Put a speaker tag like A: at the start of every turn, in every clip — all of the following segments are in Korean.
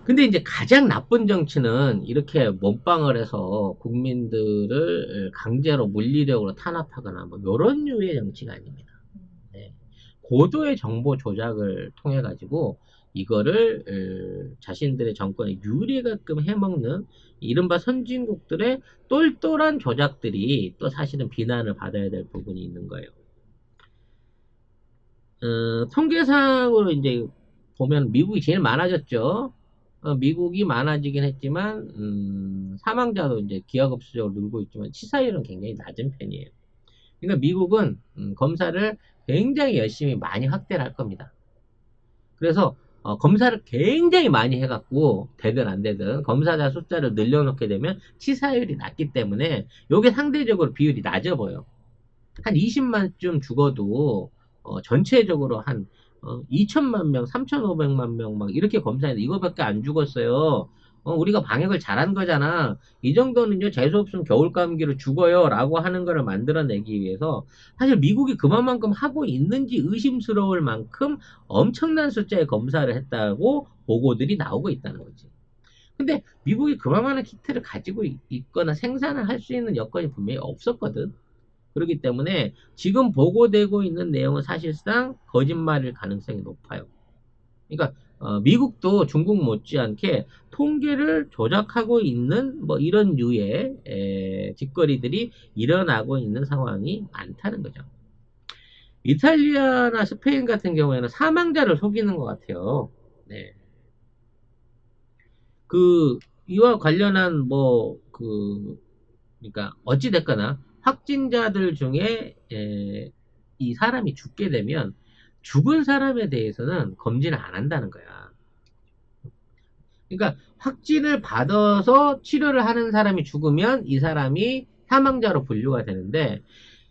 A: 근데 이제 가장 나쁜 정치는 이렇게 몰빵을 해서 국민들을 강제로 물리력으로 탄압하거나 뭐 이런 류의 정치가 아닙니다. 네. 고도의 정보 조작을 통해 가지고 이거를 자신들의 정권에 유리하게끔 해먹는 이른바 선진국들의 똘똘한 조작들이 또 사실은 비난을 받아야 될 부분이 있는 거예요. 통계상으로 이제 보면 미국이 제일 많아졌죠. 미국이 많아지긴 했지만 사망자도 이제 기하급수적으로 늘고 있지만 치사율은 굉장히 낮은 편이에요. 그러니까 미국은 검사를 굉장히 열심히 많이 확대를 할 겁니다. 그래서 검사를 굉장히 많이 해갖고 되든 안 되든 검사자 숫자를 늘려놓게 되면 치사율이 낮기 때문에 이게 상대적으로 비율이 낮아 보여. 한 20만쯤 죽어도 전체적으로 한 2천만 명, 3,500만 명 막 이렇게 검사했는데 이거밖에 안 죽었어요. 우리가 방역을 잘한 거잖아. 이 정도는요, 재수 없으면 겨울 감기로 죽어요. 라고 하는 거를 만들어내기 위해서 사실 미국이 그만큼 하고 있는지 의심스러울 만큼 엄청난 숫자의 검사를 했다고 보고들이 나오고 있다는 거지. 근데 미국이 그만한 키트를 가지고 있거나 생산을 할 수 있는 여건이 분명히 없었거든. 그렇기 때문에 지금 보고되고 있는 내용은 사실상 거짓말일 가능성이 높아요. 그러니까 미국도 중국 못지않게 통계를 조작하고 있는 뭐 이런 류의 짓거리들이 일어나고 있는 상황이 많다는 거죠. 이탈리아나 스페인 같은 경우에는 사망자를 속이는 것 같아요. 네. 그 이와 관련한 그러니까 어찌 됐거나 확진자들 중에 이 사람이 죽게 되면 죽은 사람에 대해서는 검진을 안 한다는 거야. 그러니까 확진을 받아서 치료를 하는 사람이 죽으면 이 사람이 사망자로 분류가 되는데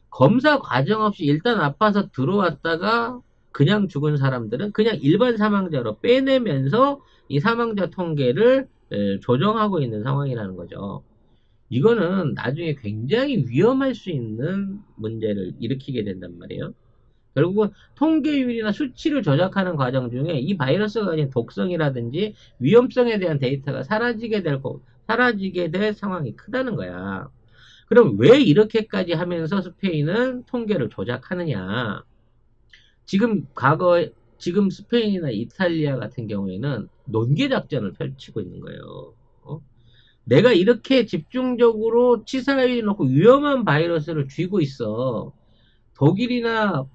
A: 검사 과정 없이 일단 아파서 들어왔다가 그냥 죽은 사람들은 그냥 일반 사망자로 빼내면서 이 사망자 통계를 조정하고 있는 상황이라는 거죠. 이거는 나중에 굉장히 위험할 수 있는 문제를 일으키게 된단 말이에요. 결국은 통계율이나 수치를 조작하는 과정 중에 이 바이러스가 가진 독성이라든지 위험성에 대한 데이터가 사라지게 될 상황이 크다는 거야. 그럼 왜 이렇게까지 하면서 스페인은 통계를 조작하느냐? 지금 지금 스페인이나 이탈리아 같은 경우에는 논개 작전을 펼치고 있는 거예요. 어? 내가 이렇게 집중적으로 치사율이 높고 위험한 바이러스를 쥐고 있어. 독일이나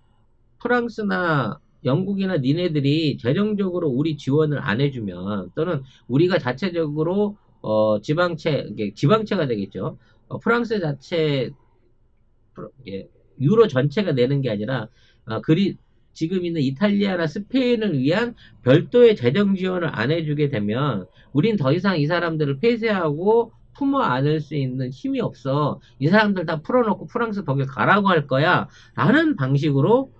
A: 프랑스나 영국이나 니네들이 재정적으로 우리 지원을 안 해주면 또는 우리가 자체적으로 지방채가 되겠죠. 프랑스 자체 예, 유로 전체가 내는 게 아니라 그리 지금 있는 이탈리아나 스페인을 위한 별도의 재정 지원을 안 해주게 되면 우린 더 이상 이 사람들을 폐쇄하고 품어 안을 수 있는 힘이 없어. 이 사람들 다 풀어놓고 프랑스, 독일 가라고 할 거야. 라는 방식으로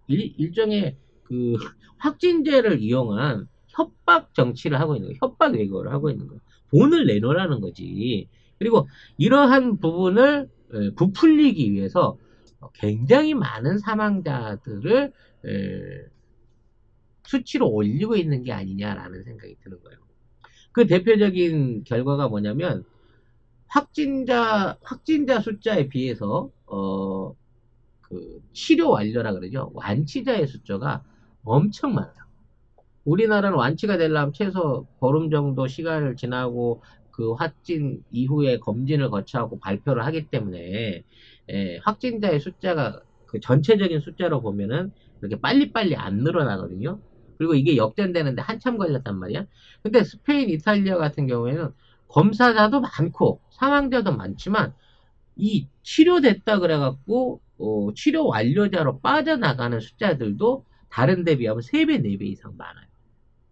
A: 일종의 그 확진제를 이용한 협박 정치를 하고 있는 거예요. 협박 외교를 하고 있는 거예요. 돈을 내놓으라는 거지. 그리고 이러한 부분을 부풀리기 위해서 굉장히 많은 사망자들을 수치로 올리고 있는 게 아니냐라는 생각이 드는 거예요. 그 대표적인 결과가 뭐냐면 확진자 숫자에 비해서 그 치료 완료라 그러죠. 완치자의 숫자가 엄청 많아요. 우리나라는 완치가 되려면 최소 보름 정도 시간을 지나고 그 확진 이후에 검진을 거쳐하고 발표를 하기 때문에 확진자의 숫자가 그 전체적인 숫자로 보면은 이렇게 빨리빨리 안 늘어나거든요. 그리고 이게 역전되는데 한참 걸렸단 말이야. 근데 스페인, 이탈리아 같은 경우에는 검사자도 많고 사망자도 많지만 이 치료됐다 그래갖고 치료 완료자로 빠져나가는 숫자들도 다른 데 비하면 3배, 4배 이상 많아요.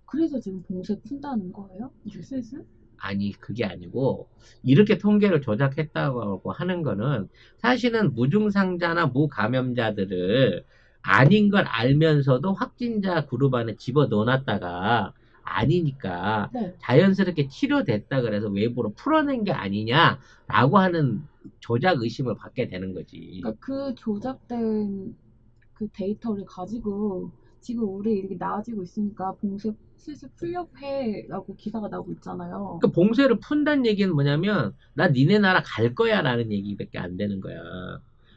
B: 그래서 지금 봉쇄 푼다는 거예요? 이제 슬슬?
A: 아니, 그게 아니고, 이렇게 통계를 조작했다고 하는 거는 사실은 무증상자나 무감염자들을 아닌 걸 알면서도 확진자 그룹 안에 집어 넣어놨다가 아니니까
B: 네.
A: 자연스럽게 치료됐다 그래서 외부로 풀어낸 게 아니냐라고 하는 조작 의심을 받게 되는 거지.
B: 그러니까 그 조작된 그 데이터를 가지고 지금 우리 이렇게 나아지고 있으니까 봉쇄 슬슬 풀려고 해라고 기사가 나오고 있잖아요.
A: 그 봉쇄를 푼다는 얘기는 뭐냐면 나 니네 나라 갈 거야 라는 얘기밖에 안 되는 거야.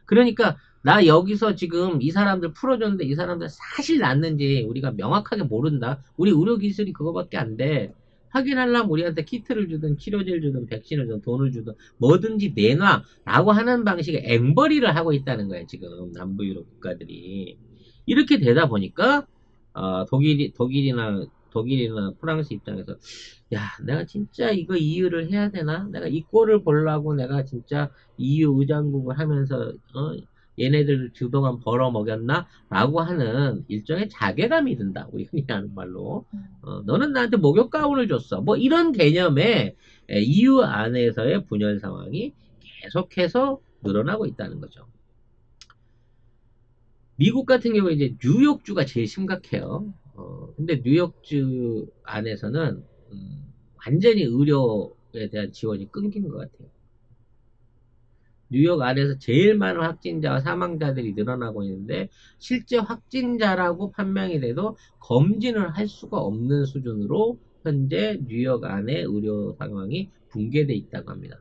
A: 그러니까 나 여기서 지금 이 사람들 풀어줬는데 이 사람들 사실 낫는지 우리가 명확하게 모른다. 우리 의료기술이 그거밖에 안 돼. 확인하려면 우리한테 키트를 주든 치료제를 주든 백신을 주든 돈을 주든 뭐든지 내놔 라고 하는 방식의 앵벌이를 하고 있다는 거야 지금 남부 유럽 국가들이. 이렇게 되다 보니까 독일이나 프랑스 입장에서 야, 내가 진짜 이거 이유를 해야 되나? 내가 이 꼴을 보려고 내가 진짜 EU 의장국을 하면서 얘네들 그동안 벌어먹였나? 라고 하는 일종의 자괴감이 든다. 우리 흔히 하는 말로. 너는 나한테 목욕 가운을 줬어. 뭐 이런 개념의 EU 안에서의 분열 상황이 계속해서 늘어나고 있다는 거죠. 미국 같은 경우에 이제 뉴욕주가 제일 심각해요. 근데 뉴욕주 안에서는 완전히 의료에 대한 지원이 끊긴 것 같아요. 뉴욕 안에서 제일 많은 확진자와 사망자들이 늘어나고 있는데 실제 확진자라고 판명이 돼도 검진을 할 수가 없는 수준으로 현재 뉴욕 안의 의료 상황이 붕괴돼 있다고 합니다.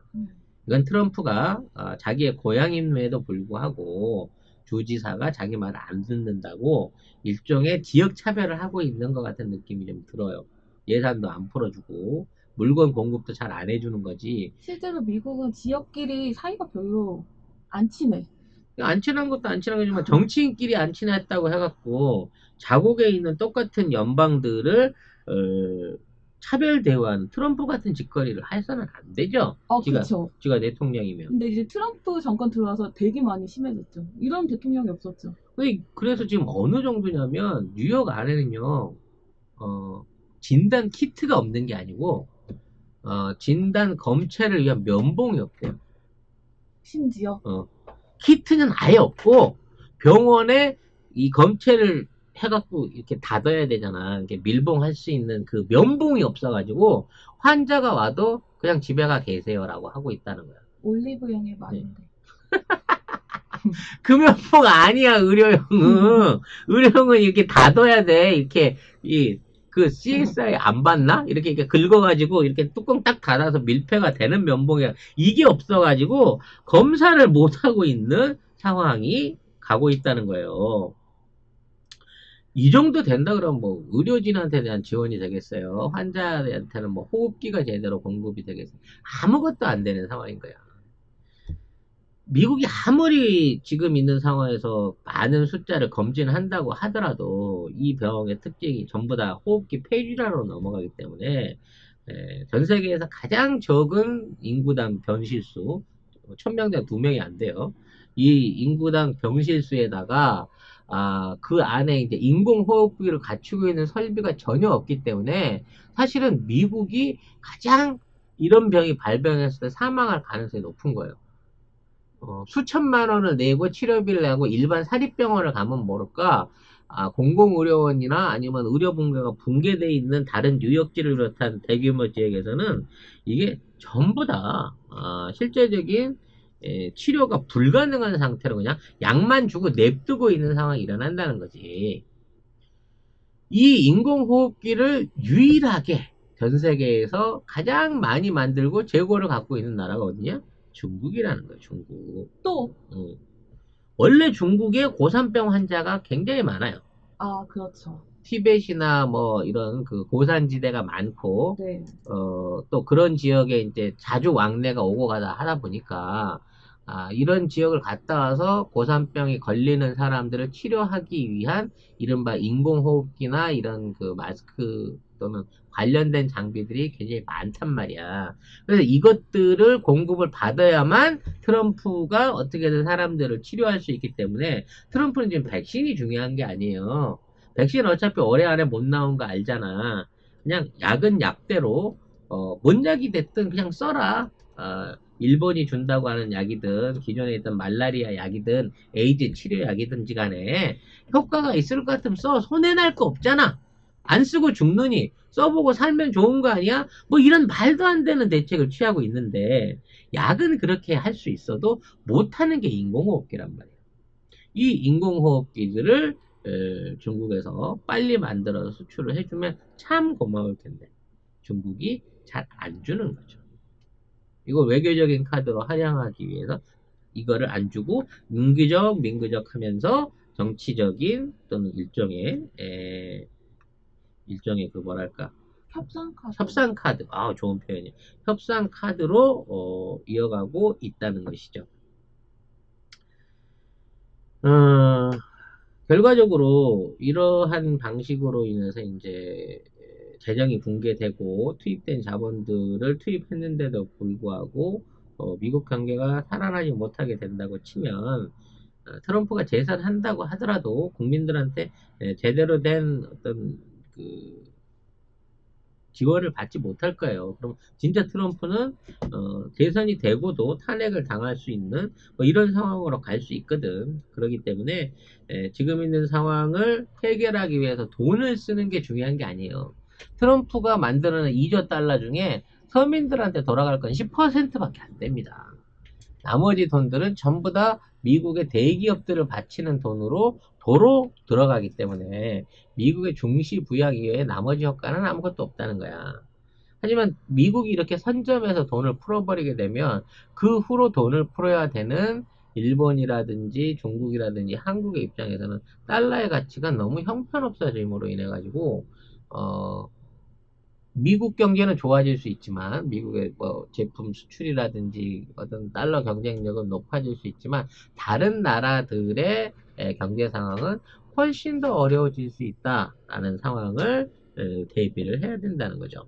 A: 이건 트럼프가 자기의 고향임에도 불구하고 주지사가 자기 말을 안 듣는다고 일종의 지역 차별을 하고 있는 것 같은 느낌이 좀 들어요. 예산도 안 풀어주고 물건 공급도 잘 안 해주는 거지.
B: 실제로 미국은 지역끼리 사이가 별로 안 친해.
A: 안 친한 것도 안 친한 거지만 정치인끼리 안 친했다고 해갖고 자국에 있는 똑같은 연방들을 차별 대우하는 트럼프 같은 짓거리를 해서는 안 되죠.
B: 그쵸.
A: 지가 대통령이면.
B: 근데 이제 트럼프 정권 들어와서 되게 많이 심해졌죠. 이런 대통령이 없었죠.
A: 그래서 지금 어느 정도냐면 뉴욕 안에는요 진단 키트가 없는 게 아니고 진단 검체를 위한 면봉이 없대요.
B: 심지어.
A: 키트는 아예 없고 병원에 이 검체를 해갖고 이렇게 닫아야 되잖아. 이렇게 밀봉할 수 있는 그 면봉이 없어가지고 환자가 와도 그냥 집에 가 계세요라고 하고 있다는 거야.
B: 올리브영에 많은데.
A: 그 면봉 아니야 의료용은. 의료용은 이렇게 닫아야 돼. 이렇게 그 CSI 안 봤나? 이렇게 긁어가지고 이렇게 뚜껑 딱 닫아서 밀폐가 되는 면봉이야. 이게 없어가지고 검사를 못하고 있는 상황이 가고 있다는 거예요. 이 정도 된다 그러면 뭐 의료진한테 대한 지원이 되겠어요. 환자한테는 뭐 호흡기가 제대로 공급이 되겠어요. 아무것도 안 되는 상황인 거야. 미국이 아무리 지금 있는 상황에서 많은 숫자를 검진한다고 하더라도 이 병의 특징이 전부 다 호흡기 폐질환으로 넘어가기 때문에 전 세계에서 가장 적은 인구당 병실수 1000명당 2명이 안 돼요. 이 인구당 병실수에다가 그 안에 이제 인공호흡기를 갖추고 있는 설비가 전혀 없기 때문에 사실은 미국이 가장 이런 병이 발병했을 때 사망할 가능성이 높은 거예요. 수천만 원을 내고 치료비를 내고 일반 사립병원을 가면 모를까 공공의료원이나 아니면 의료분과가 붕괴되어 있는 다른 뉴욕지를 비롯한 대규모 지역에서는 이게 전부 다 실제적인 치료가 불가능한 상태로 그냥 약만 주고 냅두고 있는 상황이 일어난다는 거지. 이 인공호흡기를 유일하게 전 세계에서 가장 많이 만들고 재고를 갖고 있는 나라가 어디냐? 중국이라는 거예요. 중국.
B: 또.
A: 원래 중국에 고산병 환자가 굉장히 많아요.
B: 그렇죠.
A: 티벳이나 뭐 이런 그 고산지대가 많고
B: 네.
A: 또 그런 지역에 이제 자주 왕래가 오고 가다 하다 보니까 이런 지역을 갔다 와서 고산병이 걸리는 사람들을 치료하기 위한 이른바 인공호흡기나 이런 그 마스크 또는 관련된 장비들이 굉장히 많단 말이야. 그래서 이것들을 공급을 받아야만 트럼프가 어떻게든 사람들을 치료할 수 있기 때문에 트럼프는 지금 백신이 중요한 게 아니에요. 백신 어차피 올해 안에 못 나온 거 알잖아. 그냥 약은 약대로 뭔 약이 됐든 그냥 써라. 일본이 준다고 하는 약이든 기존에 있던 말라리아 약이든 에이즈 치료 약이든지 간에 효과가 있을 것 같으면 써. 손해날 거 없잖아. 안 쓰고 죽느니 써보고 살면 좋은 거 아니야? 뭐 이런 말도 안 되는 대책을 취하고 있는데 약은 그렇게 할 수 있어도 못하는 게 인공호흡기란 말이야. 이 인공호흡기들을 중국에서 빨리 만들어서 수출을 해주면 참 고마울 텐데 중국이 잘 안 주는 거죠. 이거 외교적인 카드로 활용하기 위해서 이거를 안 주고 민구적 민구적 하면서 정치적인 또는 일종의 그 뭐랄까
B: 협상 카드.
A: 협상 카드, 아 좋은 표현이에요. 협상 카드로 이어가고 있다는 것이죠. 어, 결과적으로 이러한 방식으로 인해서 이제 재정이 붕괴되고 투입된 자본들을 투입했는데도 불구하고 미국 경제가 살아나지 못하게 된다고 치면 트럼프가 재선한다고 하더라도 국민들한테 제대로 된 어떤 그 지원을 받지 못할 거예요. 그럼 진짜 트럼프는 대선이 되고도 탄핵을 당할 수 있는 뭐 이런 상황으로 갈 수 있거든. 그렇기 때문에 지금 있는 상황을 해결하기 위해서 돈을 쓰는 게 중요한 게 아니에요. 트럼프가 만드는 2조 달러 중에 서민들한테 돌아갈 건 10%밖에 안 됩니다. 나머지 돈들은 전부 다 미국의 대기업들을 바치는 돈으로 도로 들어가기 때문에 미국의 중시 부양 이외에 나머지 효과는 아무것도 없다는 거야. 하지만 미국이 이렇게 선점해서 돈을 풀어버리게 되면 그 후로 돈을 풀어야 되는 일본이라든지 중국이라든지 한국의 입장에서는 달러의 가치가 너무 형편없어짐으로 인해 가지고 어, 미국 경제는 좋아질 수 있지만 미국의 뭐 제품 수출이라든지 어떤 달러 경쟁력은 높아질 수 있지만 다른 나라들의 경제 상황은 훨씬 더 어려워질 수 있다라는 상황을 대비를 해야 된다는 거죠.